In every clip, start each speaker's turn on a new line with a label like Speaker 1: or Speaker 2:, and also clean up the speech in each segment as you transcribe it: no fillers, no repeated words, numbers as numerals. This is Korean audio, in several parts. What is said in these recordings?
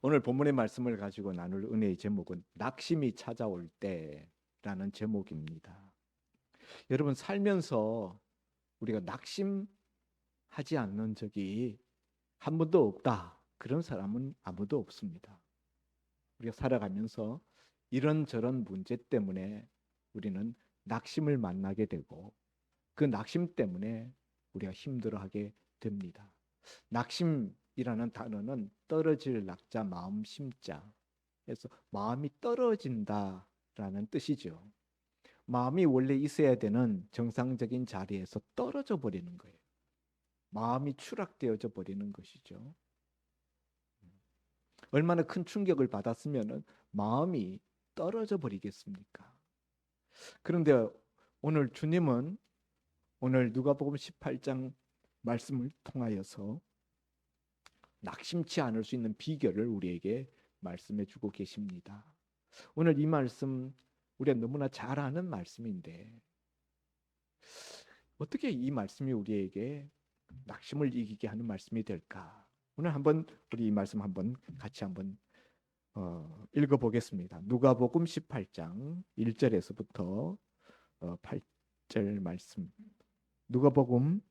Speaker 1: 오늘 본문의 말씀을 가지고 나눌 은혜의 제목은 낙심이 찾아올 때라는 제목입니다. 여러분 살면서 우리가 낙심하지 않는 적이 한 번도 없다. 그런 사람은 아무도 없습니다. 우리가 살아가면서 이런저런 문제 때문에 우리는 낙심을 만나게 되고 그 낙심 때문에 우리가 힘들어하게 됩니다. 낙심이라는 단어는 떨어질 낙자 마음 심자. 그래서 마음이 떨어진다라는 뜻이죠. 마음이 원래 있어야 되는 정상적인 자리에서 떨어져 버리는 거예요. 마음이 추락되어져 버리는 것이죠. 얼마나 큰 충격을 받았으면 마음이 떨어져 버리겠습니까? 그런데 오늘 주님은 오늘 누가복음 18장 말씀을 통하여서 낙심치 않을 수 있는 비결을 우리에게 말씀해 주고 계십니다. 오늘 이 말씀 우리가 너무나 잘 아는 말씀인데 어떻게 이 말씀이 우리에게 낙심을 이기게 하는 말씀이 될까? 오늘 한번 우리 이 말씀 한번 같이 한번 읽어보겠습니다. 누가복음 18장 1절에서부터 8절 말씀. 누가복음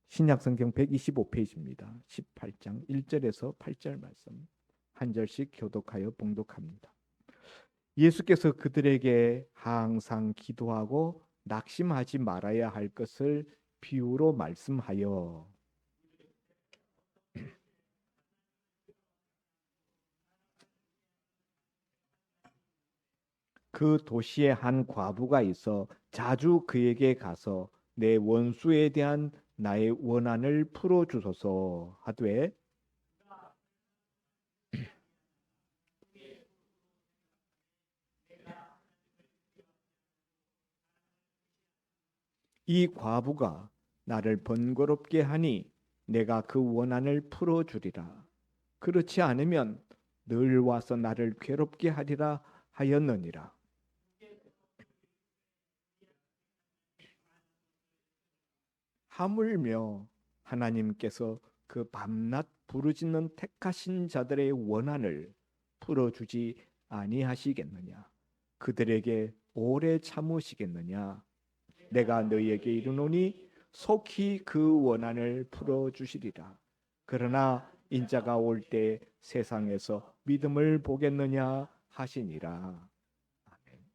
Speaker 1: 신약성경 125페이지입니다. 18장 1절에서 8절 말씀 한 절씩 교독하여 봉독합니다. 예수께서 그들에게 항상 기도하고 낙심하지 말아야 할 것을 비유로 말씀하여 그 도시에 한 과부가 있어 자주 그에게 가서 내 원수에 대한 나의 원한을 풀어주소서 하되 이 과부가 나를 번거롭게 하니 내가 그 원한을 풀어주리라. 그렇지 않으면 늘 와서 나를 괴롭게 하리라 하였느니라. 하물며 하나님께서 그 밤낮 부르짖는 택하신 자들의 원한을 풀어주지 아니하시겠느냐? 그들에게 오래 참으시겠느냐? 내가 너희에게 이르노니 속히 그 원한을 풀어주시리라. 그러나 인자가 올 때 세상에서 믿음을 보겠느냐 하시니라. 아멘.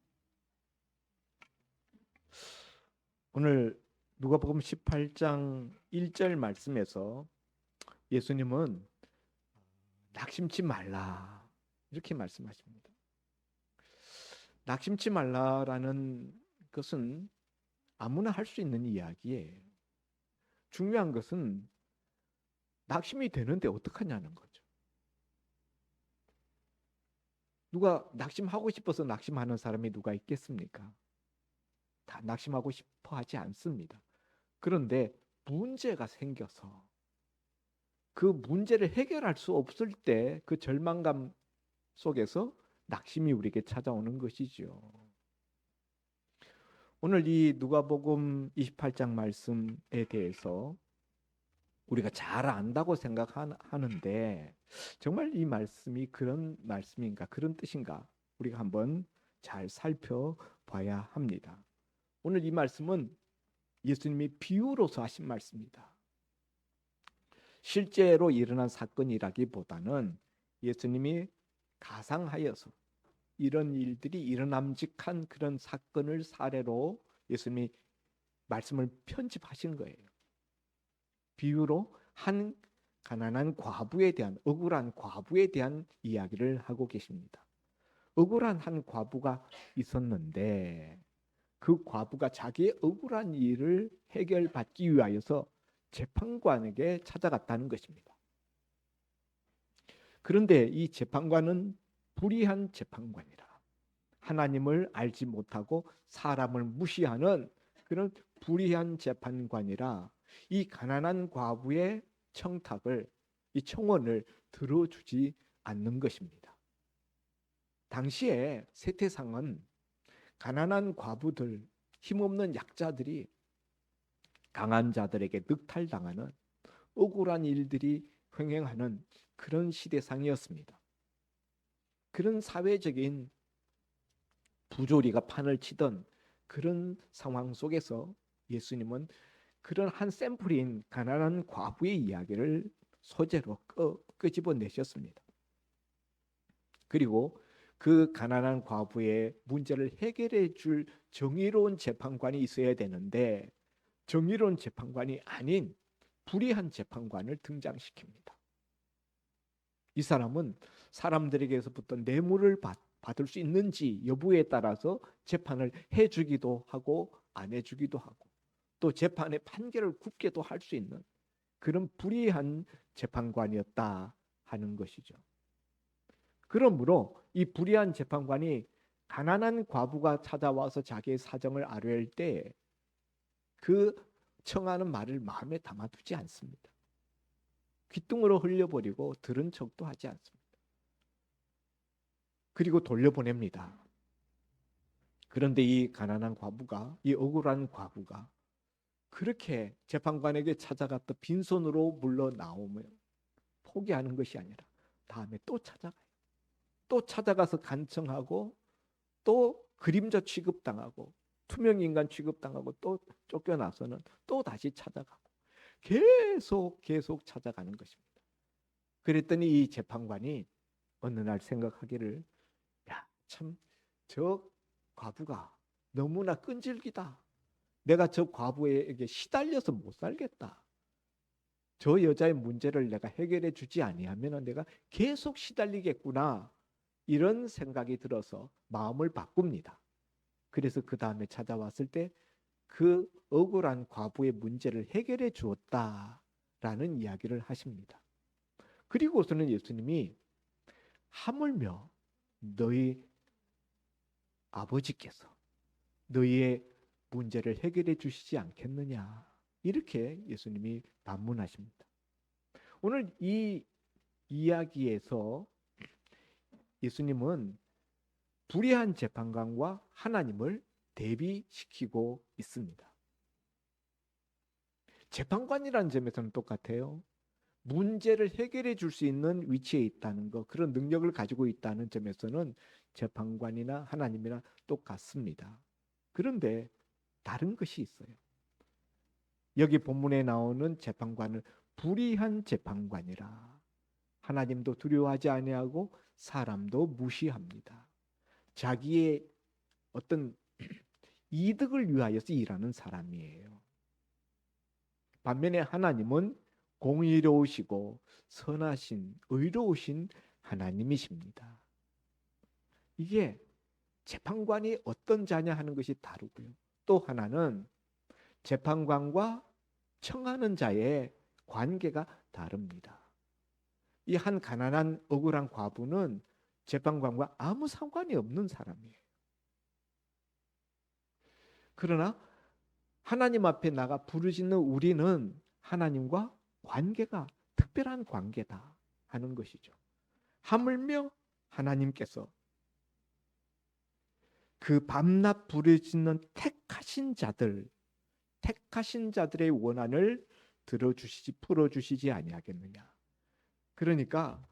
Speaker 1: 오늘 누가복음 18장 1절 말씀에서 예수님은 낙심치 말라 이렇게 말씀하십니다. 낙심치 말라라는 것은 아무나 할 수 있는 이야기예요. 중요한 것은 낙심이 되는데 어떡하냐는 거죠. 누가 낙심하고 싶어서 낙심하는 사람이 누가 있겠습니까? 다 낙심하고 싶어 하지 않습니다. 그런데 문제가 생겨서 그 문제를 해결할 수 없을 때 그 절망감 속에서 낙심이 우리에게 찾아오는 것이죠. 오늘 이 누가복음 28장 말씀에 대해서 우리가 잘 안다고 생각하는데 정말 이 말씀이 그런 말씀인가 그런 뜻인가 우리가 한번 잘 살펴봐야 합니다. 오늘 이 말씀은 예수님이 비유로서 하신 말씀입니다. 실제로 일어난 사건이라기보다는 예수님이 가상하여서 이런 일들이 일어남직한 그런 사건을 사례로 예수님이 말씀을 편집하신 거예요. 비유로 한 가난한 과부에 대한 억울한 과부에 대한 이야기를 하고 계십니다. 억울한 한 과부가 있었는데 그 과부가 자기의 억울한 일을 해결받기 위하여서 재판관에게 찾아갔다는 것입니다. 그런데 이 재판관은 불의한 재판관이라. 하나님을 알지 못하고 사람을 무시하는 그런 불의한 재판관이라 이 가난한 과부의 청탁을 이 청원을 들어주지 않는 것입니다. 당시에 세태상은 가난한 과부들, 힘없는 약자들이 강한 자들에게 늑탈당하는 억울한 일들이 횡행하는 그런 시대상이었습니다. 그런 사회적인 부조리가 판을 치던 그런 상황 속에서 예수님은 그런 한 샘플인 가난한 과부의 이야기를 소재로 끄집어내셨습니다. 그리고 그 가난한 과부의 문제를 해결해 줄 정의로운 재판관이 있어야 되는데 정의로운 재판관이 아닌 불의한 재판관을 등장시킵니다. 이 사람은 사람들에게서부터 뇌물을 받을 수 있는지 여부에 따라서 재판을 해주기도 하고 안 해주기도 하고 또 재판의 판결을 굽게도 할 수 있는 그런 불의한 재판관이었다 하는 것이죠. 그러므로 이 불의한 재판관이 가난한 과부가 찾아와서 자기의 사정을 아뢰할 때 그 청하는 말을 마음에 담아두지 않습니다. 귓등으로 흘려버리고 들은 척도 하지 않습니다. 그리고 돌려보냅니다. 그런데 이 가난한 과부가, 이 억울한 과부가 그렇게 재판관에게 찾아갔다 빈손으로 물러 나오면 포기하는 것이 아니라 다음에 또 찾아가요. 또 찾아가서 간청하고 또 그림자 취급당하고 투명인간 취급당하고 또 쫓겨나서는 또 다시 찾아가고 계속 찾아가는 것입니다. 그랬더니 이 재판관이 어느 날 생각하기를 참 저 과부가 너무나 끈질기다. 내가 저 과부에게 시달려서 못 살겠다. 저 여자의 문제를 내가 해결해 주지 아니하면 내가 계속 시달리겠구나. 이런 생각이 들어서 마음을 바꿉니다. 그래서 그 다음에 찾아왔을 때 그 억울한 과부의 문제를 해결해 주었다라는 이야기를 하십니다. 그리고서는 예수님이 하물며 너희 아버지께서 너희의 문제를 해결해 주시지 않겠느냐 이렇게 예수님이 반문하십니다. 오늘 이 이야기에서 예수님은 불의한 재판관과 하나님을 대비시키고 있습니다. 재판관이라는 점에서는 똑같아요. 문제를 해결해 줄 수 있는 위치에 있다는 것, 그런 능력을 가지고 있다는 점에서는 재판관이나 하나님이나 똑같습니다. 그런데 다른 것이 있어요. 여기 본문에 나오는 재판관은 불의한 재판관이라 하나님도 두려워하지 아니하고 사람도 무시합니다. 자기의 어떤 이득을 위하여서 일하는 사람이에요. 반면에 하나님은 공의로우시고 선하신 의로우신 하나님이십니다. 이게 재판관이 어떤 자냐 하는 것이 다르고요. 또 하나는 재판관과 청하는 자의 관계가 다릅니다. 이 한 가난한 억울한 과부는 재판관과 아무 상관이 없는 사람이에요. 그러나 하나님 앞에 나가 부르짖는 우리는 하나님과 관계가 특별한 관계다 하는 것이죠. 하물며 하나님께서 그 밤낮 부르짖는 택하신 자들의 원한을 풀어주시지 아니하겠느냐. 그러니까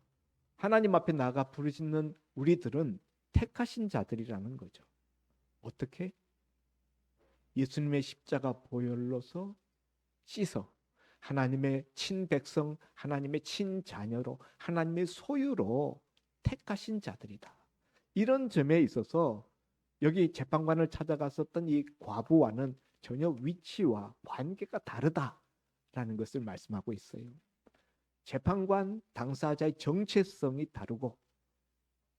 Speaker 1: 하나님 앞에 나가 부르짖는 우리들은 택하신 자들이라는 거죠. 어떻게? 예수님의 십자가 보혈로서 씻어 하나님의 친백성, 하나님의 친자녀로 하나님의 소유로 택하신 자들이다. 이런 점에 있어서 여기 재판관을 찾아갔었던 이 과부와는 전혀 위치와 관계가 다르다라는 것을 말씀하고 있어요. 재판관 당사자의 정체성이 다르고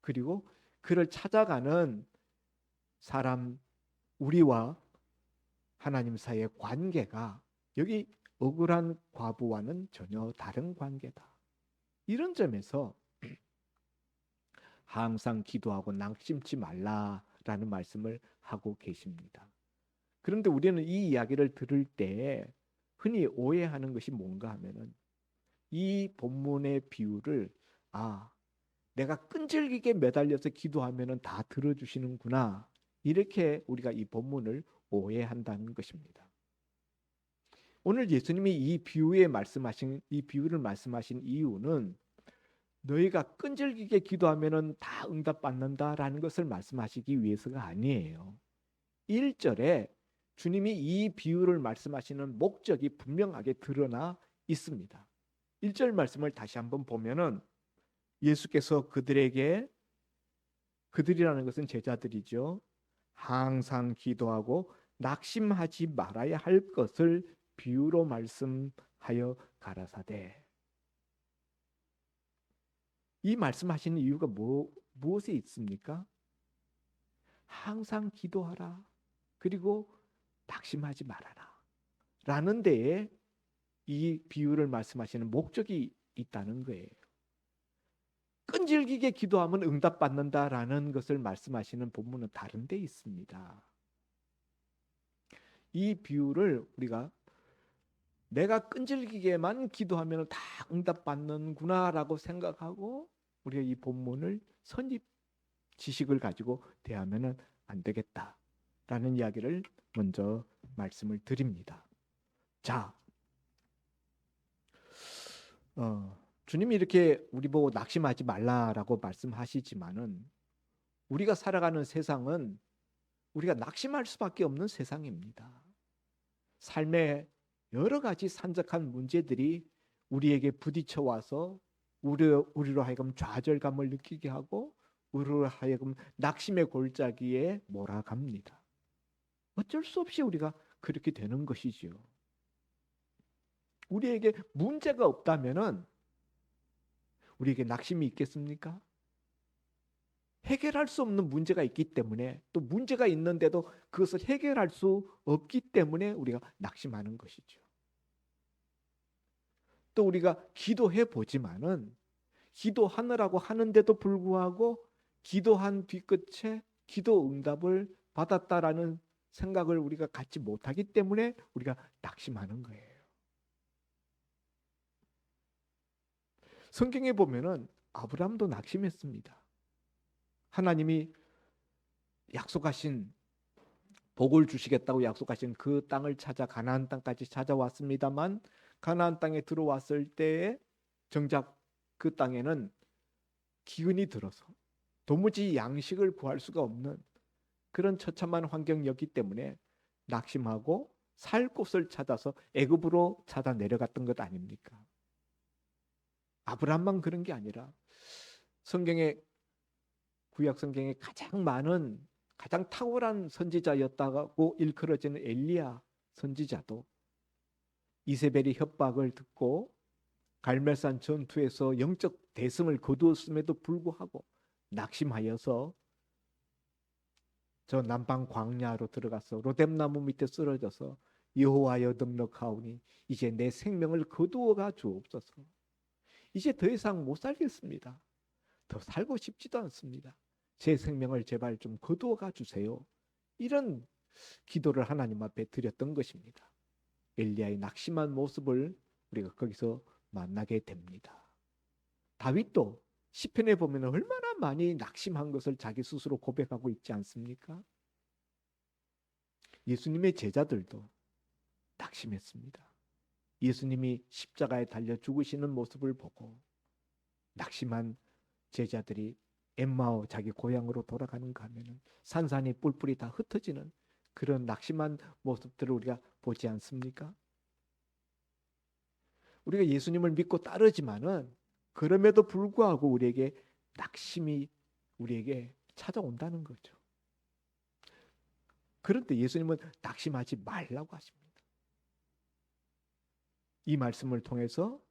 Speaker 1: 그리고 그를 찾아가는 사람 우리와 하나님 사이의 관계가 여기 억울한 과부와는 전혀 다른 관계다. 이런 점에서 항상 기도하고 낙심치 말라라는 말씀을 하고 계십니다. 그런데 우리는 이 이야기를 들을 때 흔히 오해하는 것이 뭔가 하면은 이 본문의 비유를 내가 끈질기게 매달려서 기도하면은 다 들어주시는구나 이렇게 우리가 이 본문을 오해한다는 것입니다. 오늘 예수님이 이 비유를 말씀하신 이유는 너희가 끈질기게 기도하면은 다 응답받는다라는 것을 말씀하시기 위해서가 아니에요. 1절에 주님이 이 비유를 말씀하시는 목적이 분명하게 드러나 있습니다. 1절 말씀을 다시 한번 보면은 예수께서 그들에게, 그들이라는 것은 제자들이죠, 항상 기도하고 낙심하지 말아야 할 것을 비유로 말씀하여 가라사대. 이 말씀하시는 이유가 무엇에 있습니까? 항상 기도하라. 그리고 낙심하지 말아라. 라는 데에 이 비유를 말씀하시는 목적이 있다는 거예요. 끈질기게 기도하면 응답받는다라는 것을 말씀하시는 본문은 다른 데 있습니다. 이 비유를 우리가 내가 끈질기게만 기도하면 다 응답받는구나라고 생각하고 우리가 이 본문을 선입 지식을 가지고 대하면 안 되겠다라는 이야기를 먼저 말씀을 드립니다. 자, 주님이 이렇게 우리 보고 낙심하지 말라라고 말씀하시지만은 우리가 살아가는 세상은 우리가 낙심할 수밖에 없는 세상입니다. 삶의 여러 가지 산적한 문제들이 우리에게 부딪혀 와서 우리로 하여금 좌절감을 느끼게 하고 우리로 하여금 낙심의 골짜기에 몰아갑니다. 어쩔 수 없이 우리가 그렇게 되는 것이지요. 우리에게 문제가 없다면은 우리에게 낙심이 있겠습니까? 해결할 수 없는 문제가 있기 때문에, 또 문제가 있는데도 그것을 해결할 수 없기 때문에 우리가 낙심하는 것이죠. 또 우리가 기도해 보지만은 기도하느라고 하는데도 불구하고 기도한 뒤끝에 기도 응답을 받았다라는 생각을 우리가 갖지 못하기 때문에 우리가 낙심하는 거예요. 성경에 보면은 아브라함도 낙심했습니다. 하나님이 약속하신, 복을 주시겠다고 약속하신 그 땅을 찾아 가나안 땅까지 찾아왔습니다만 가나안 땅에 들어왔을 때에 정작 그 땅에는 기근이 들어서 도무지 양식을 구할 수가 없는 그런 처참한 환경이었기 때문에 낙심하고 살 곳을 찾아서 애굽으로 찾아 내려갔던 것 아닙니까? 아브라함만 그런 게 아니라 성경에, 구약 성경에 가장 많은, 가장 탁월한 선지자였다고 일컬어지는 엘리야 선지자도 이세벨의 협박을 듣고 갈멜산 전투에서 영적 대승을 거두었음에도 불구하고 낙심하여서 저 남방 광야로 들어가서 로뎀나무 밑에 쓰러져서 여호와여 넉넉하오니 이제 내 생명을 거두어가 주옵소서. 이제 더 이상 못 살겠습니다. 더 살고 싶지도 않습니다. 제 생명을 제발 좀 거두어가 주세요. 이런 기도를 하나님 앞에 드렸던 것입니다. 엘리야의 낙심한 모습을 우리가 거기서 만나게 됩니다. 다윗도 시편에 보면 얼마나 많이 낙심한 것을 자기 스스로 고백하고 있지 않습니까? 예수님의 제자들도 낙심했습니다. 예수님이 십자가에 달려 죽으시는 모습을 보고 낙심한 제자들이 엠마오, 자기 고향으로 돌아가는가 하면은 산산이 뿔뿔이 다 흩어지는 그런 낙심한 모습들을 우리가 보지 않습니까? 우리가 예수님을 믿고 따르지만은 그럼에도 불구하고 우리에게 낙심이 우리에게 찾아온다는 거죠. 그런데 예수님은 낙심하지 말라고 하십니다. 이 말씀을 통해서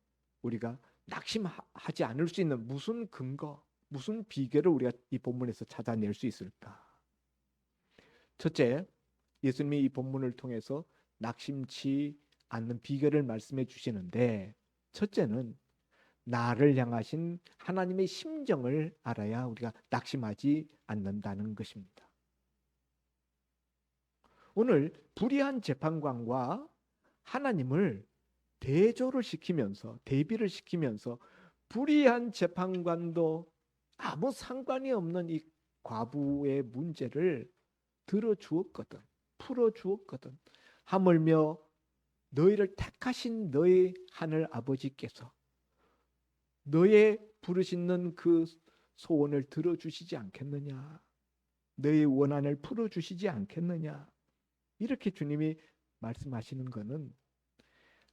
Speaker 1: 우리가 낙심하지 않을 수 있는 무슨 근거, 무슨 비결을 우리가 이 본문에서 찾아낼 수 있을까? 첫째, 예수님이 이 본문을 통해서 낙심치 않는 비결을 말씀해 주시는데, 첫째는 나를 향하신 하나님의 심정을 알아야 우리가 낙심하지 않는다는 것입니다. 오늘 불의한 재판관과 하나님을 대조를 시키면서, 대비를 시키면서 불의한 재판관도 아무 상관이 없는 이 과부의 문제를 들어주었거든, 풀어주었거든. 하물며 너희를 택하신 너희 하늘 아버지께서 너의 부르짖는 그 소원을 들어주시지 않겠느냐? 너의 원한을 풀어주시지 않겠느냐? 이렇게 주님이 말씀하시는 것은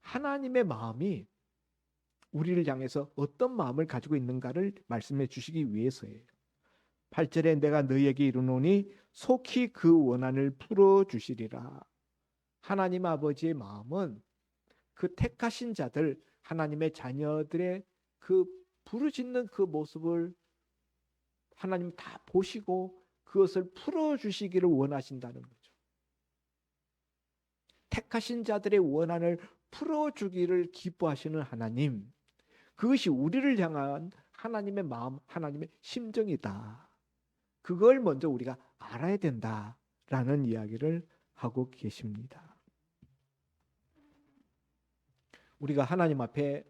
Speaker 1: 하나님의 마음이 우리를 향해서 어떤 마음을 가지고 있는가를 말씀해 주시기 위해서예요. 8절에 내가 너희에게 이르노니 속히 그 원한을 풀어주시리라. 하나님 아버지의 마음은 그 택하신 자들, 하나님의 자녀들의 그 부르짖는 그 모습을 하나님 다 보시고 그것을 풀어주시기를 원하신다는 거죠. 택하신 자들의 원한을 풀어주기를 기뻐하시는 하나님, 그것이 우리를 향한 하나님의 마음, 하나님의 심정이다. 그걸 먼저 우리가 알아야 된다라는 이야기를 하고 계십니다. 우리가 하나님 앞에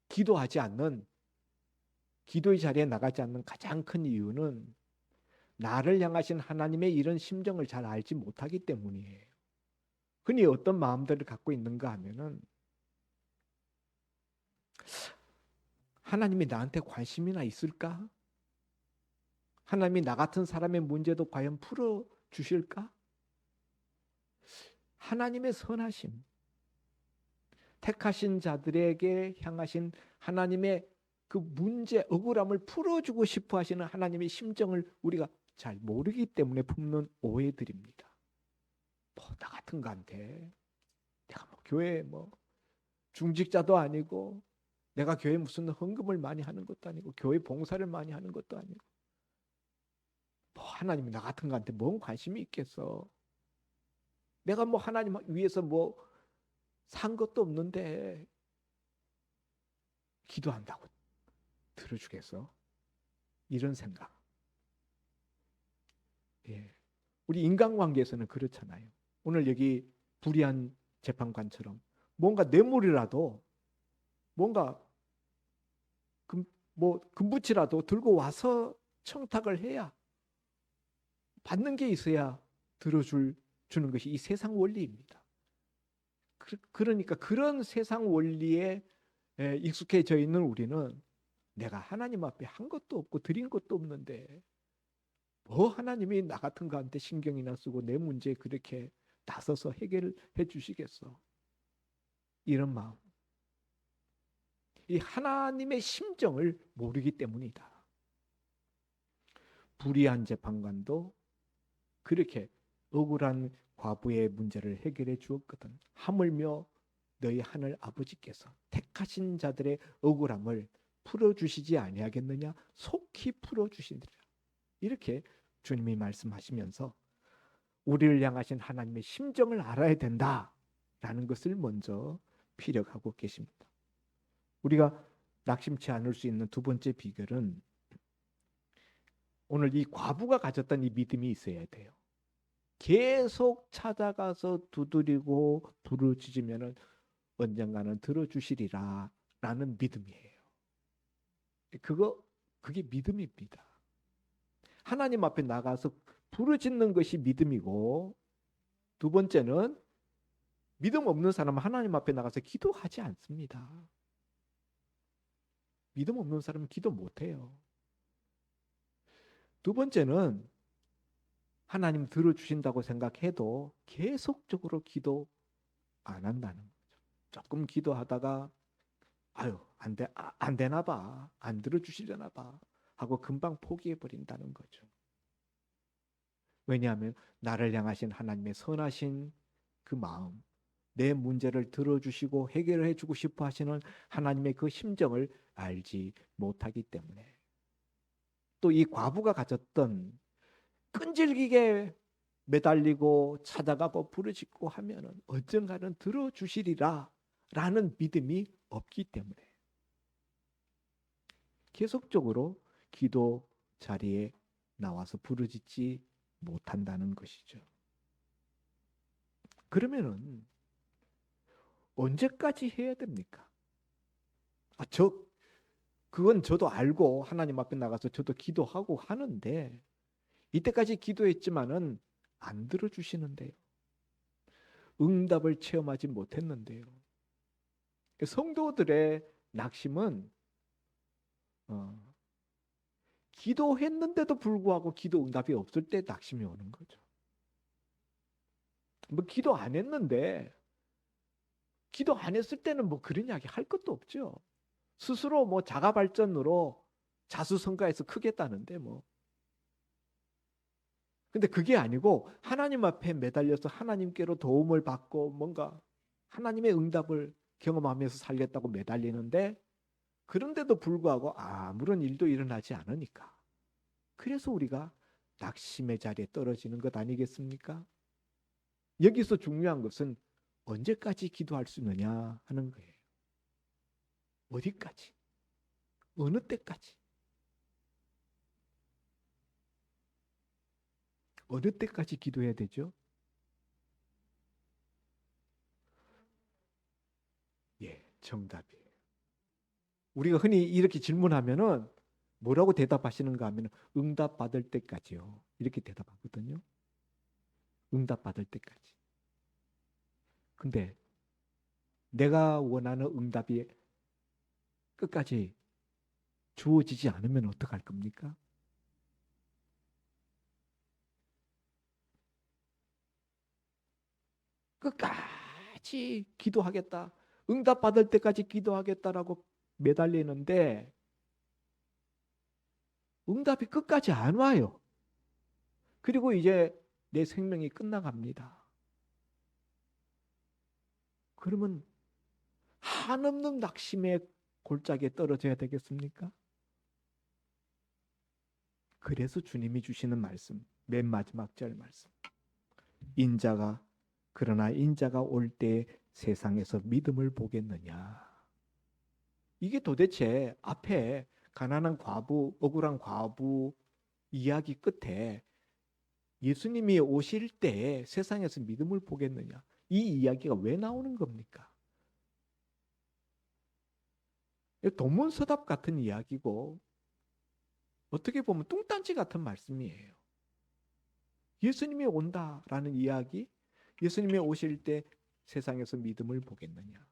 Speaker 1: 기도하지 않는, 기도의 자리에 나가지 않는 가장 큰 이유는 나를 향하신 하나님의 이런 심정을 잘 알지 못하기 때문이에요. 흔히 어떤 마음들을 갖고 있는가 하면은 하나님이 나한테 관심이나 있을까? 하나님이 나 같은 사람의 문제도 과연 풀어주실까? 하나님의 선하심, 택하신 자들에게 향하신 하나님의 그 문제, 억울함을 풀어주고 싶어 하시는 하나님의 심정을 우리가 잘 모르기 때문에 품는 오해들입니다. 나 같은 거한테 내가 교회 중직자도 아니고 내가 교회 무슨 헌금을 많이 하는 것도 아니고 교회 봉사를 많이 하는 것도 아니고 하나님이 나 같은 거한테 뭔 관심이 있겠어. 내가 하나님 위해서 산 것도 없는데 기도한다고 들어주겠어? 이런 생각. 예. 우리 인간관계에서는 그렇잖아요. 오늘 여기 불의한 재판관처럼 뭔가 뇌물이라도 뭔가 금붙이라도 들고 와서 청탁을 해야 받는 게 있어야 주는 것이 이 세상 원리입니다. 그러니까 그런 세상 원리에 익숙해져 있는 우리는 내가 하나님 앞에 한 것도 없고 드린 것도 없는데 하나님이 나 같은 거한테 신경이나 쓰고 내 문제에 그렇게 나서서 해결해 주시겠어. 이런 마음. 이 하나님의 심정을 모르기 때문이다. 불의한 재판관도 그렇게 억울한 과부의 문제를 해결해 주었거든. 하물며 너희 하늘 아버지께서 택하신 자들의 억울함을 풀어주시지 아니하겠느냐? 속히 풀어주시리라. 이렇게 주님이 말씀하시면서 우리를 향하신 하나님의 심정을 알아야 된다라는 것을 먼저 피력하고 계십니다. 우리가 낙심치 않을 수 있는 두 번째 비결은 오늘 이 과부가 가졌던 이 믿음이 있어야 돼요. 계속 찾아가서 두드리고 부르짖으면 언젠가는 들어주시리라 라는 믿음이에요. 그게 믿음입니다. 하나님 앞에 나가서 부르짖는 것이 믿음이고, 두 번째는 믿음 없는 사람은 하나님 앞에 나가서 기도하지 않습니다. 믿음 없는 사람은 기도 못해요. 두 번째는 하나님 들어주신다고 생각해도 계속적으로 기도 안 한다는 거죠. 조금 기도하다가 안 되나 봐. 안 들어주시려나 봐. 하고 금방 포기해버린다는 거죠. 왜냐하면 나를 향하신 하나님의 선하신 그 마음, 내 문제를 들어주시고 해결해 주고 싶어 하시는 하나님의 그 심정을 알지 못하기 때문에. 또 이 과부가 가졌던 끈질기게 매달리고 찾아가고 부르짖고 하면은 언젠가는 들어주시리라 라는 믿음이 없기 때문에 계속적으로 기도 자리에 나와서 부르짖지 못한다는 것이죠. 그러면은 언제까지 해야 됩니까? 그건 저도 알고 하나님 앞에 나가서 저도 기도하고 하는데 이때까지 기도했지만은 안 들어주시는데요. 응답을 체험하지 못했는데요. 성도들의 낙심은 어, 기도했는데도 불구하고 기도 응답이 없을 때 낙심이 오는 거죠. 뭐 기도 안 했는데, 기도 안 했을 때는 뭐 그런 이야기 할 것도 없죠. 스스로 뭐 자가 발전으로 자수성가해서 크겠다는데 뭐. 근데 그게 아니고 하나님 앞에 매달려서 하나님께로 도움을 받고 뭔가 하나님의 응답을 경험하면서 살겠다고 매달리는데, 그런데도 불구하고 아무런 일도 일어나지 않으니까. 그래서 우리가 낙심의 자리에 떨어지는 것 아니겠습니까? 여기서 중요한 것은 언제까지 기도할 수 있느냐 하는 거예요. 어디까지? 어느 때까지? 어느 때까지 기도해야 되죠? 예, 정답이에요. 우리가 흔히 이렇게 질문하면은 뭐라고 대답하시는가 하면 응답 받을 때까지요. 이렇게 대답하거든요. 응답 받을 때까지. 근데 내가 원하는 응답이 끝까지 주어지지 않으면 어떡할 겁니까? 끝까지 기도하겠다. 응답 받을 때까지 기도하겠다라고 매달리는데 응답이 끝까지 안 와요. 그리고 이제 내 생명이 끝나갑니다. 그러면 한없는 낙심의 골짜기에 떨어져야 되겠습니까? 그래서 주님이 주시는 말씀, 맨 마지막 절 말씀. 인자가 그러나 인자가 올 때 세상에서 믿음을 보겠느냐. 이게 도대체 앞에 가난한 과부, 억울한 과부 이야기 끝에 예수님이 오실 때 세상에서 믿음을 보겠느냐. 이 이야기가 왜 나오는 겁니까? 도문서답 같은 이야기고 어떻게 보면 뚱딴지 같은 말씀이에요. 예수님이 온다라는 이야기, 예수님이 오실 때 세상에서 믿음을 보겠느냐.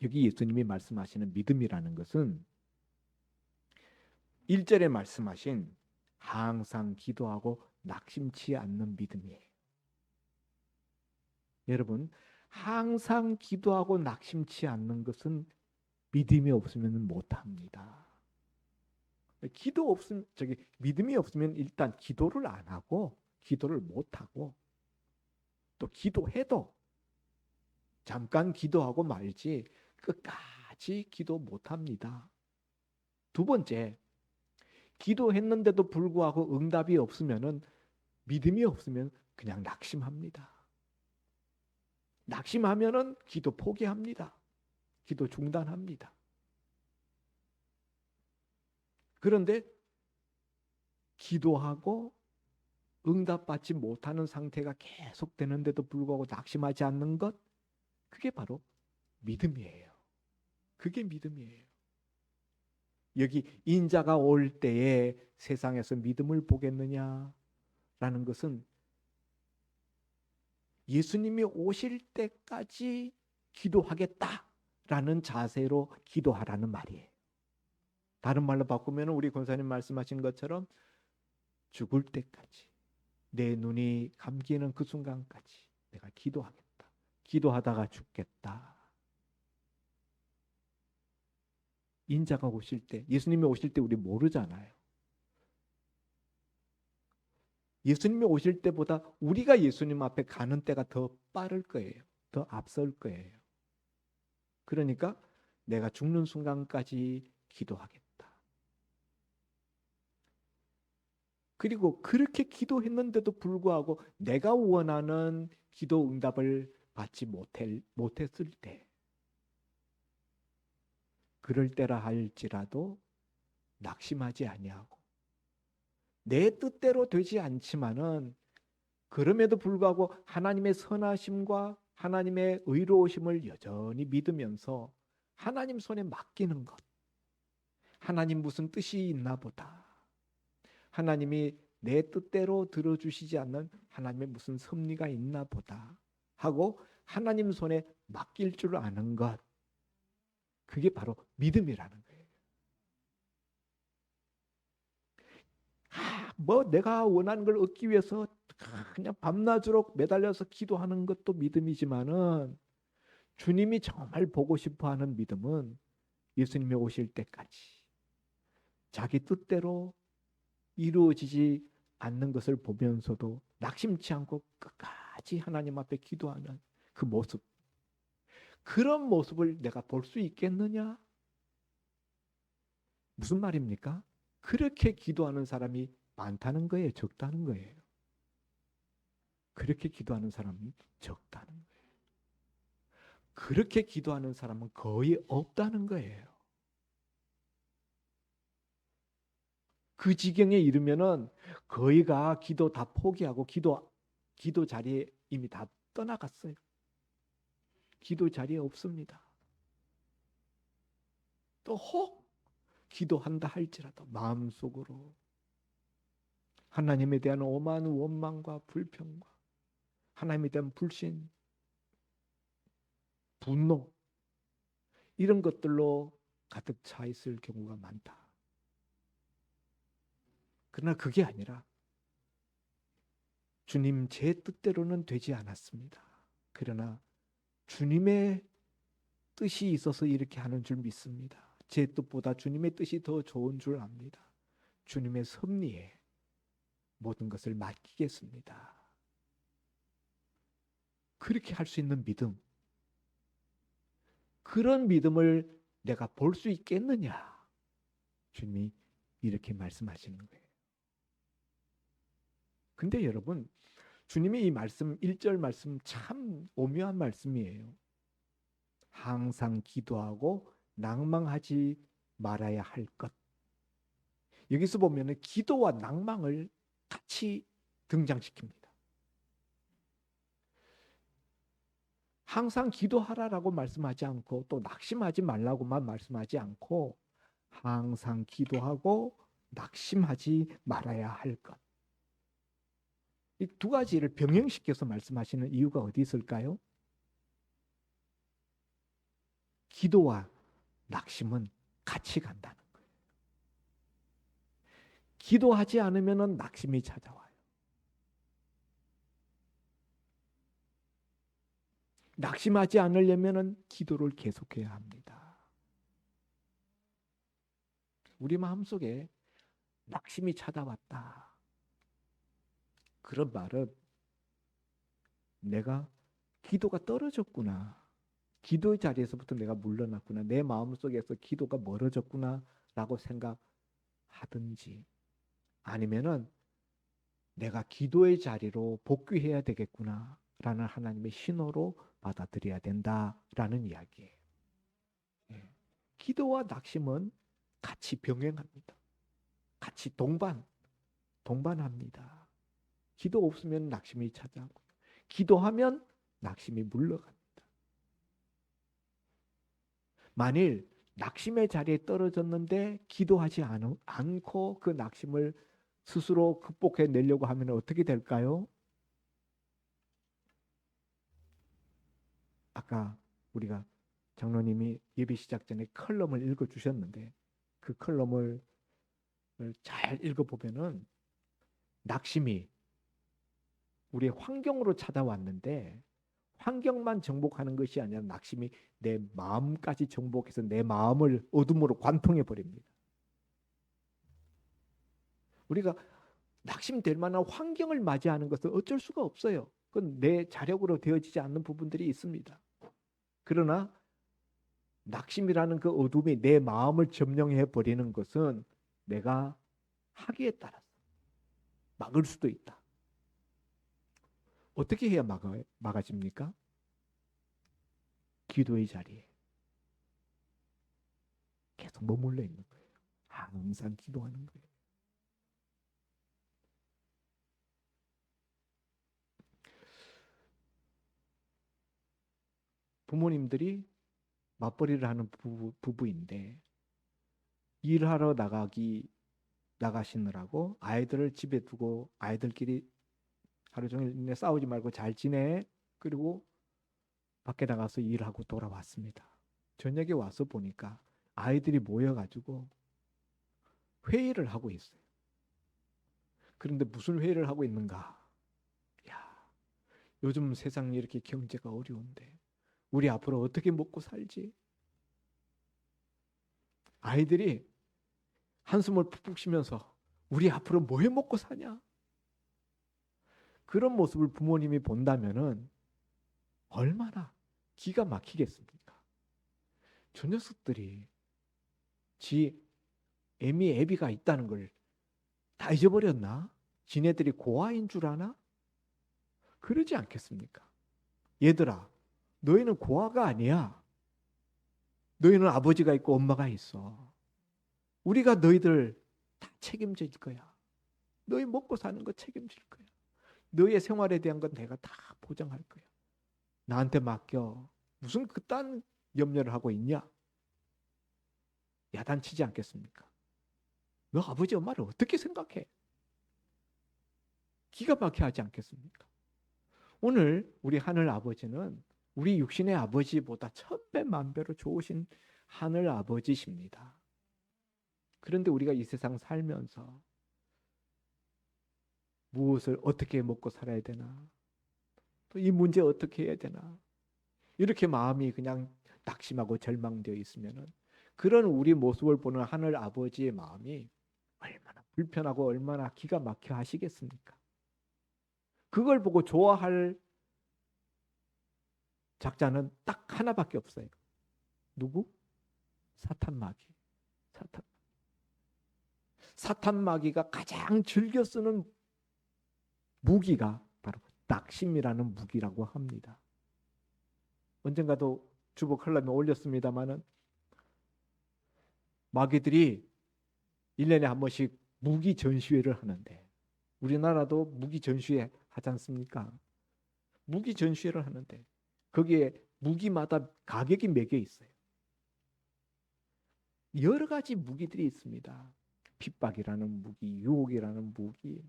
Speaker 1: 여기 예수님이 말씀하시는 믿음이라는 것은 1절에 말씀하신 항상 기도하고 낙심치 않는 믿음이에요. 여러분, 항상 기도하고 낙심치 않는 것은 믿음이 없으면 못합니다. 기도 없으면 믿음이 없으면 일단 기도를 안 하고 기도를 못 하고 또 기도해도 잠깐 기도하고 말지 끝까지 기도 못 합니다. 두 번째, 기도했는데도 불구하고 응답이 없으면은 믿음이 없으면 그냥 낙심합니다. 낙심하면은 기도 포기합니다. 기도 중단합니다. 그런데 기도하고 응답받지 못하는 상태가 계속되는데도 불구하고 낙심하지 않는 것, 그게 바로 믿음이에요. 그게 믿음이에요. 여기 인자가 올 때에 세상에서 믿음을 보겠느냐라는 것은 예수님이 오실 때까지 기도하겠다라는 자세로 기도하라는 말이에요. 다른 말로 바꾸면 우리 권사님 말씀하신 것처럼 죽을 때까지 내 눈이 감기는 그 순간까지 내가 기도하겠다. 기도하다가 죽겠다. 인자가 오실 때, 예수님이 오실 때 우리 모르잖아요. 예수님이 오실 때보다 우리가 예수님 앞에 가는 때가 더 빠를 거예요. 더 앞설 거예요. 그러니까 내가 죽는 순간까지 기도하겠다. 그리고 그렇게 기도했는데도 불구하고 내가 원하는 기도 응답을 받지 못했을 때, 그럴 때라 할지라도 낙심하지 아니하고 내 뜻대로 되지 않지만은 그럼에도 불구하고 하나님의 선하심과 하나님의 의로우심을 여전히 믿으면서 하나님 손에 맡기는 것. 하나님 무슨 뜻이 있나 보다. 하나님이 내 뜻대로 들어주시지 않는 하나님의 무슨 섭리가 있나 보다 하고 하나님 손에 맡길 줄 아는 것. 그게 바로 믿음이라는 거예요. 뭐 내가 원하는 걸 얻기 위해서 그냥 밤낮으로 매달려서 기도하는 것도 믿음이지만은 주님이 정말 보고 싶어하는 믿음은 예수님이 오실 때까지 자기 뜻대로 이루어지지 않는 것을 보면서도 낙심치 않고 끝까지 하나님 앞에 기도하는 그 모습. 그런 모습을 내가 볼 수 있겠느냐? 무슨 말입니까? 그렇게 기도하는 사람이 많다는 거예요? 적다는 거예요? 그렇게 기도하는 사람이 적다는 거예요. 그렇게 기도하는 사람은 거의 없다는 거예요. 그 지경에 이르면은 거의가 기도 다 포기하고 기도 자리에 이미 다 떠나갔어요. 기도 자리에 없습니다. 또 혹 기도한다 할지라도 마음속으로 하나님에 대한 오만 원망과 불평과 하나님에 대한 불신, 분노 이런 것들로 가득 차 있을 경우가 많다. 그러나 그게 아니라 주님 제 뜻대로는 되지 않았습니다. 그러나 주님의 뜻이 있어서 이렇게 하는 줄 믿습니다. 제 뜻보다 주님의 뜻이 더 좋은 줄 압니다. 주님의 섭리에 모든 것을 맡기겠습니다. 그렇게 할 수 있는 믿음, 그런 믿음을 내가 볼 수 있겠느냐? 주님이 이렇게 말씀하시는 거예요. 근데 여러분, 주님이 이 말씀, 1절 말씀 참 오묘한 말씀이에요. 항상 기도하고 낭망하지 말아야 할 것. 여기서 보면은 기도와 낭망을 같이 등장시킵니다. 항상 기도하라라고 말씀하지 않고 또 낙심하지 말라고만 말씀하지 않고 항상 기도하고 낙심하지 말아야 할 것. 이 두 가지를 병행시켜서 말씀하시는 이유가 어디 있을까요? 기도와 낙심은 같이 간다는 거예요. 기도하지 않으면 낙심이 찾아와요. 낙심하지 않으려면 기도를 계속해야 합니다. 우리 마음속에 낙심이 찾아왔다. 그런 말은 내가 기도가 떨어졌구나. 기도의 자리에서부터 내가 물러났구나. 내 마음속에서 기도가 멀어졌구나 라고 생각하든지 아니면은 내가 기도의 자리로 복귀해야 되겠구나 라는 하나님의 신호로 받아들여야 된다라는 이야기예요. 예. 기도와 낙심은 같이 병행합니다. 같이 동반합니다. 기도 없으면 낙심이 찾아오고 기도하면 낙심이 물러갑니다. 만일 낙심의 자리에 떨어졌는데 기도하지 않고 그 낙심을 스스로 극복해 내려고 하면 어떻게 될까요? 아까 우리가 장로님이 예배 시작 전에 컬럼을 읽어주셨는데 그 컬럼을 잘 읽어보면은 낙심이 우리의 환경으로 찾아왔는데 환경만 정복하는 것이 아니라 낙심이 내 마음까지 정복해서 내 마음을 어둠으로 관통해 버립니다. 우리가 낙심될 만한 환경을 맞이하는 것은 어쩔 수가 없어요. 그건 내 자력으로 되어지지 않는 부분들이 있습니다. 그러나 낙심이라는 그 어둠이 내 마음을 점령해 버리는 것은 내가 하기에 따라서 막을 수도 있다. 어떻게 해야 막아집니까? 기도의 자리에 계속 머물러 있는 거예요. 항상 기도하는 거예요. 부모님들이 맞벌이를 하는 부부인데 일하러 나가시느라고 아이들을 집에 두고 아이들끼리 하루 종일 싸우지 말고 잘 지내. 그리고 밖에 나가서 일하고 돌아왔습니다. 저녁에 와서 보니까 아이들이 모여가지고 회의를 하고 있어요. 그런데 무슨 회의를 하고 있는가? 야, 요즘 세상이 이렇게 경제가 어려운데 우리 앞으로 어떻게 먹고 살지? 아이들이 한숨을 푹푹 쉬면서 우리 앞으로 뭐 해 먹고 사냐? 그런 모습을 부모님이 본다면은 얼마나 기가 막히겠습니까? 저 녀석들이 지 애미 애비가 있다는 걸 다 잊어버렸나? 지네들이 고아인 줄 아나? 그러지 않겠습니까? 얘들아, 너희는 고아가 아니야. 너희는 아버지가 있고 엄마가 있어. 우리가 너희들 다 책임질 거야. 너희 먹고 사는 거 책임질 거야. 너희의 생활에 대한 건 내가 다 보장할 거야. 나한테 맡겨. 무슨 그딴 염려를 하고 있냐? 야단치지 않겠습니까? 너 아버지 엄마를 어떻게 생각해? 기가 막혀 하지 않겠습니까? 오늘 우리 하늘 아버지는 우리 육신의 아버지보다 천배 만배로 좋으신 하늘 아버지십니다. 그런데 우리가 이 세상 살면서 무엇을 어떻게 먹고 살아야 되나? 또 이 문제 어떻게 해야 되나? 이렇게 마음이 그냥 낙심하고 절망되어 있으면은 그런 우리 모습을 보는 하늘 아버지의 마음이 얼마나 불편하고 얼마나 기가 막혀 하시겠습니까? 그걸 보고 좋아할 작자는 딱 하나밖에 없어요. 누구? 사탄 마귀. 사탄 마귀가 가장 즐겨 쓰는 무기가 바로 낙심이라는 무기라고 합니다. 언젠가도 주보 칼럼에 올렸습니다마는 마귀들이 1년에 한 번씩 무기 전시회를 하는데 우리나라도 무기 전시회 하지 않습니까? 무기 전시회를 하는데 거기에 무기마다 가격이 매겨 있어요. 여러 가지 무기들이 있습니다. 핍박이라는 무기, 유혹이라는 무기.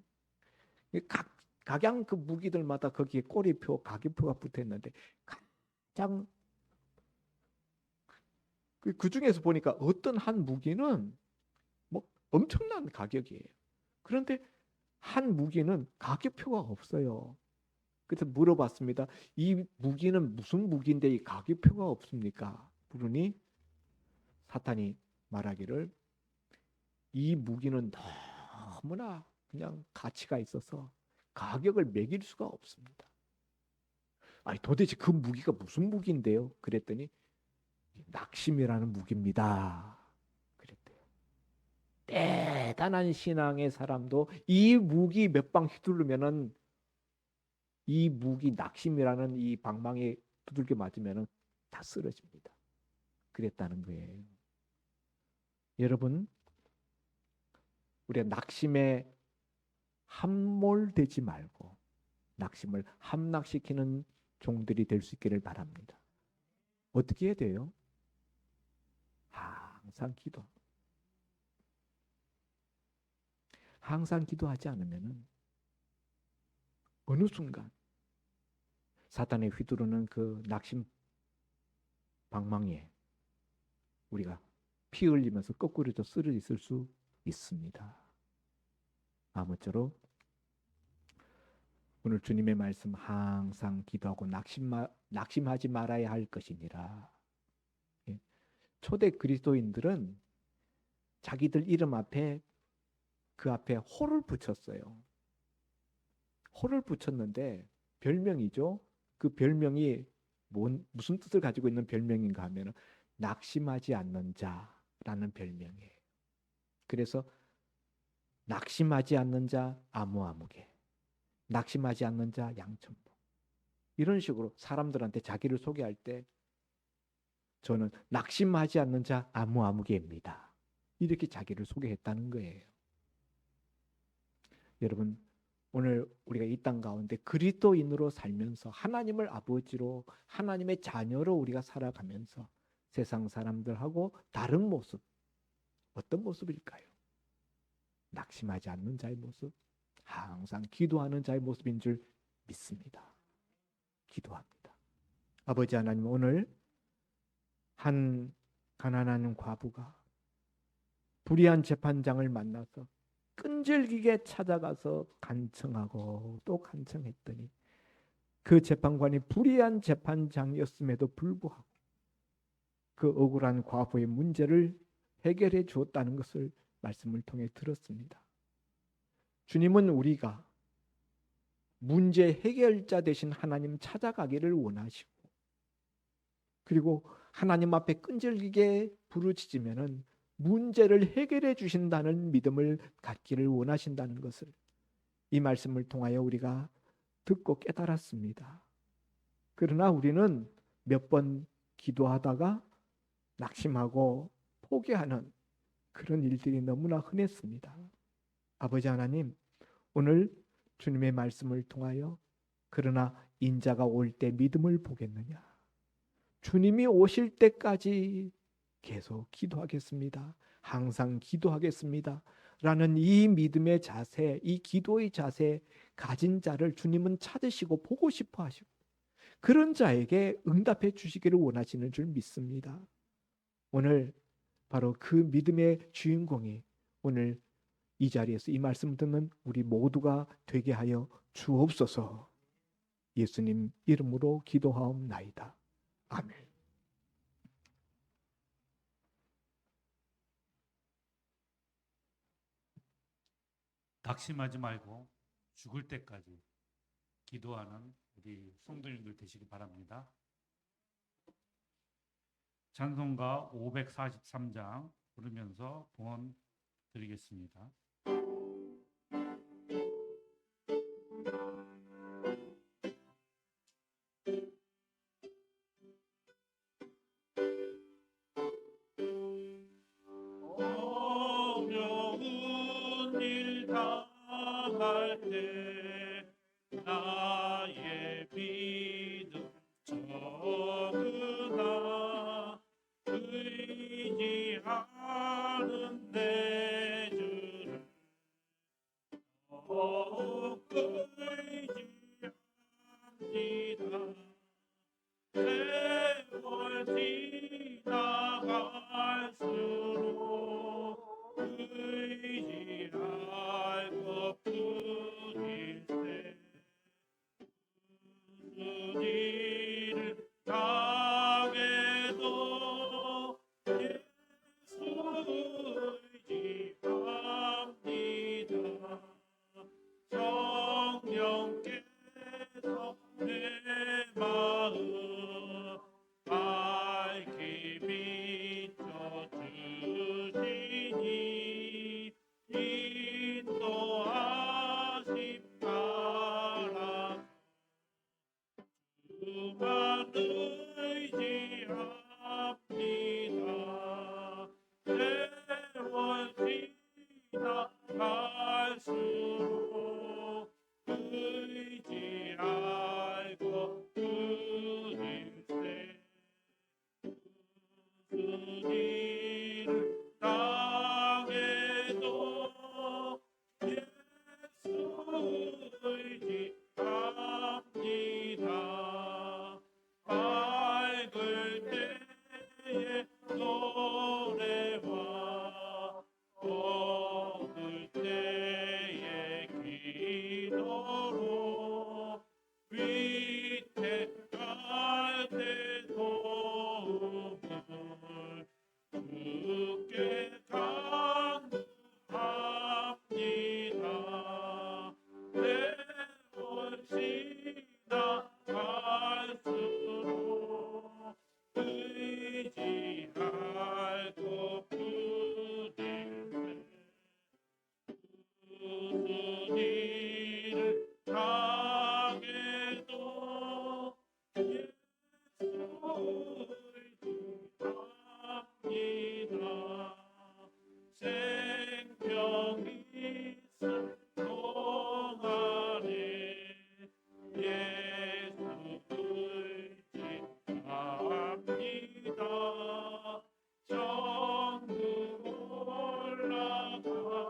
Speaker 1: 각양 그 무기들마다 거기에 꼬리표, 가격표가 붙어 있는데 가장 그 중에서 보니까 어떤 한 무기는 뭐 엄청난 가격이에요. 그런데 한 무기는 가격표가 없어요. 그래서 물어봤습니다. 이 무기는 무슨 무기인데 이 가격표가 없습니까? 그러니 사탄이 말하기를 이 무기는 너무나 그냥 가치가 있어서 가격을 매길 수가 없습니다. 아니 도대체 그 무기가 무슨 무기인데요? 그랬더니 낙심이라는 무기입니다. 그랬대요. 대단한 신앙의 사람도 이 무기 몇 방 휘두르면은 이 무기 낙심이라는 이 방망이에 두들겨 맞으면은 다 쓰러집니다. 그랬다는 거예요. 여러분, 우리가 낙심에 함몰되지 말고 낙심을 함락시키는 종들이 될 수 있기를 바랍니다. 어떻게 해야 돼요? 항상 기도. 항상 기도하지 않으면은 어느 순간 사탄에 휘두르는 그 낙심 방망이에 우리가 피 흘리면서 거꾸로져 쓰러져 있을 수 있습니다. 아무쪼록 오늘 주님의 말씀 항상 기도하고 낙심하지 말아야 할 것이니라. 초대 그리스도인들은 자기들 이름 앞에 그 앞에 호를 붙였어요. 호를 붙였는데 별명이죠. 그 별명이 무슨 뜻을 가지고 있는 별명인가 하면 낙심하지 않는 자라는 별명이에요. 그래서 낙심하지 않는 자 아무아무개, 낙심하지 않는 자 양천복, 이런 식으로 사람들한테 자기를 소개할 때 저는 낙심하지 않는 자 아무아무개입니다. 이렇게 자기를 소개했다는 거예요. 여러분, 오늘 우리가 이 땅 가운데 그리스도인으로 살면서 하나님을 아버지로 하나님의 자녀로 우리가 살아가면서 세상 사람들하고 다른 모습, 어떤 모습일까요? 낙심하지 않는 자의 모습, 항상 기도하는 자의 모습인 줄 믿습니다. 기도합니다. 아버지 하나님, 오늘 한 가난한 과부가 불의한 재판장을 만나서 끈질기게 찾아가서 간청하고 또 간청했더니 그 재판관이 불의한 재판장이었음에도 불구하고 그 억울한 과부의 문제를 해결해 주었다는 것을 말씀을 통해 들었습니다. 주님은 우리가 문제 해결자 되신 하나님 찾아가기를 원하시고, 그리고 하나님 앞에 끈질기게 부르짖으면은 문제를 해결해 주신다는 믿음을 갖기를 원하신다는 것을 이 말씀을 통하여 우리가 듣고 깨달았습니다. 그러나 우리는 몇 번 기도하다가 낙심하고 포기하는 그런 일들이 너무나 흔했습니다. 아버지 하나님, 오늘 주님의 말씀을 통하여 그러나 인자가 올 때 믿음을 보겠느냐, 주님이 오실 때까지 계속 기도하겠습니다, 항상 기도하겠습니다 라는 이 믿음의 자세, 이 기도의 자세 가진 자를 주님은 찾으시고 보고 싶어 하시고 그런 자에게 응답해 주시기를 원하시는 줄 믿습니다. 오늘 바로 그 믿음의 주인공이 오늘 이 자리에서 이 말씀 듣는 우리 모두가 되게 하여 주옵소서. 예수님 이름으로 기도하옵나이다. 아멘.
Speaker 2: 낙심하지 말고 죽을 때까지 기도하는 우리 성도님들 되시기 바랍니다. 찬송가 543장 부르면서 봉헌 드리겠습니다. 어려운 일 당할 때 나의 믿음 적으나 의지하는 내 주를 더욱 의지합니다. 세월 지나갈수록 의지할 것뿐일세. 무슨 일을 당해도 예수 의지합니다. 성령께서 내 마음 밝히 비춰주시니 인도하심 따라 주만 의지합니다. 세월 지나갈수록 의지할 것뿐일세. 무슨 일을 당해도 예수 의지합니다. 밝을 때의 노래와 어두울 때의 기도로 위태할 때 도움을 주께 간구합니다. 세월 지나갈수록 의지할 것뿐일세. 무슨 일을 당해도 예수 의지합니다. 생명이 있을 동안에 예수 의지합니다. 천국 올라가도록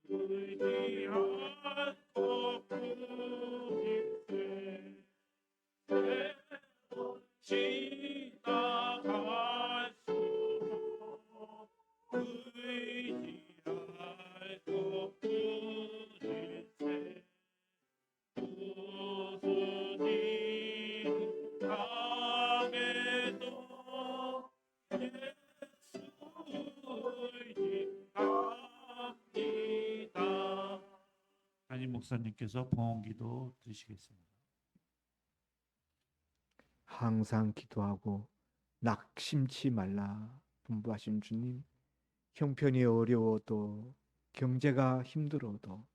Speaker 2: 의지할 것뿐일세. 세월 지나갈수록 목사님께서 봉헌기도 드리시겠습니다.
Speaker 1: 항상 기도하고 낙심치 말라 분부하신 주님, 형편이 어려워도 경제가 힘들어도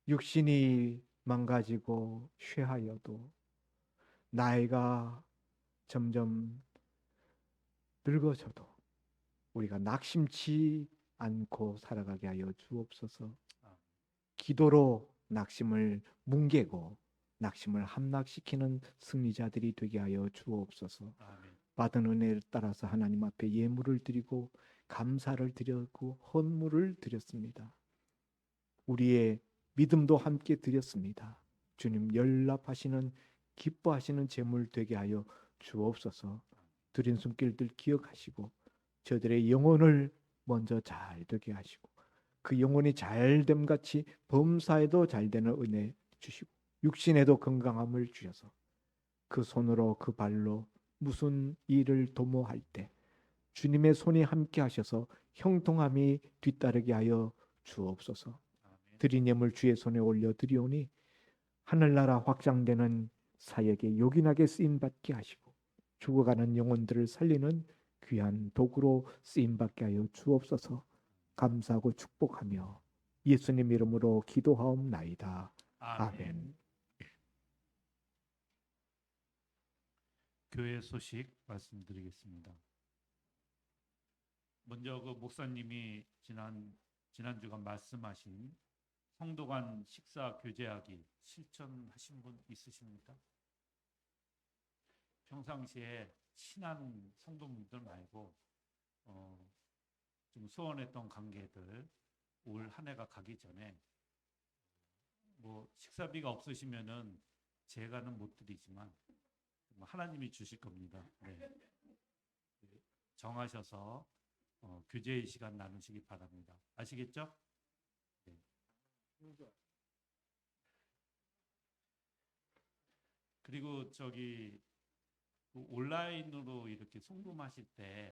Speaker 1: 육신이 망가지고 쇠하여도 나이가 점점 늙어져도 우리가 낙심치 않고 살아가게 하여 주옵소서. 기도로 낙심을 뭉개고 낙심을 함락시키는 승리자들이 되게 하여 주옵소서.
Speaker 2: 아멘.
Speaker 1: 받은 은혜를 따라서 하나님 앞에 예물을 드리고 감사를 드렸고 헌물을 드렸습니다. 우리의 믿음도 함께 드렸습니다. 주님 연락하시는 기뻐하시는 제물 되게 하여 주옵소서. 드린 손길들 기억하시고 저들의 영혼을 먼저 잘 되게 하시고 그 영혼이 잘됨 같이 범사에도 잘 되는 은혜 주시고 육신에도 건강함을 주셔서 그 손으로 그 발로 무슨 일을 도모할 때 주님의 손이 함께 하셔서 형통함이 뒤따르게 하여 주옵소서. 드린 예물 주의 손에 올려 드리오니 하늘나라 확장되는 사역에 요긴하게 쓰임 받게 하시고 죽어가는 영혼들을 살리는 귀한 도구로 쓰임 받게 하여 주옵소서. 감사하고 축복하며 예수님 이름으로 기도하옵나이다. 아멘.
Speaker 2: 교회 소식 말씀드리겠습니다. 먼저 그 목사님이 지난주간 말씀하신 성도 간 식사 교제하기 실천하신 분 있으십니까? 평상시에 친한 성도분들 말고 좀 소원했던 관계들 올 한 해가 가기 전에 뭐 식사비가 없으시면은 제가는 못 드리지만 하나님이 주실 겁니다. 네. 정하셔서 교제의 시간 나누시기 바랍니다. 아시겠죠? 네. 그리고 온라인으로 이렇게 송금하실 때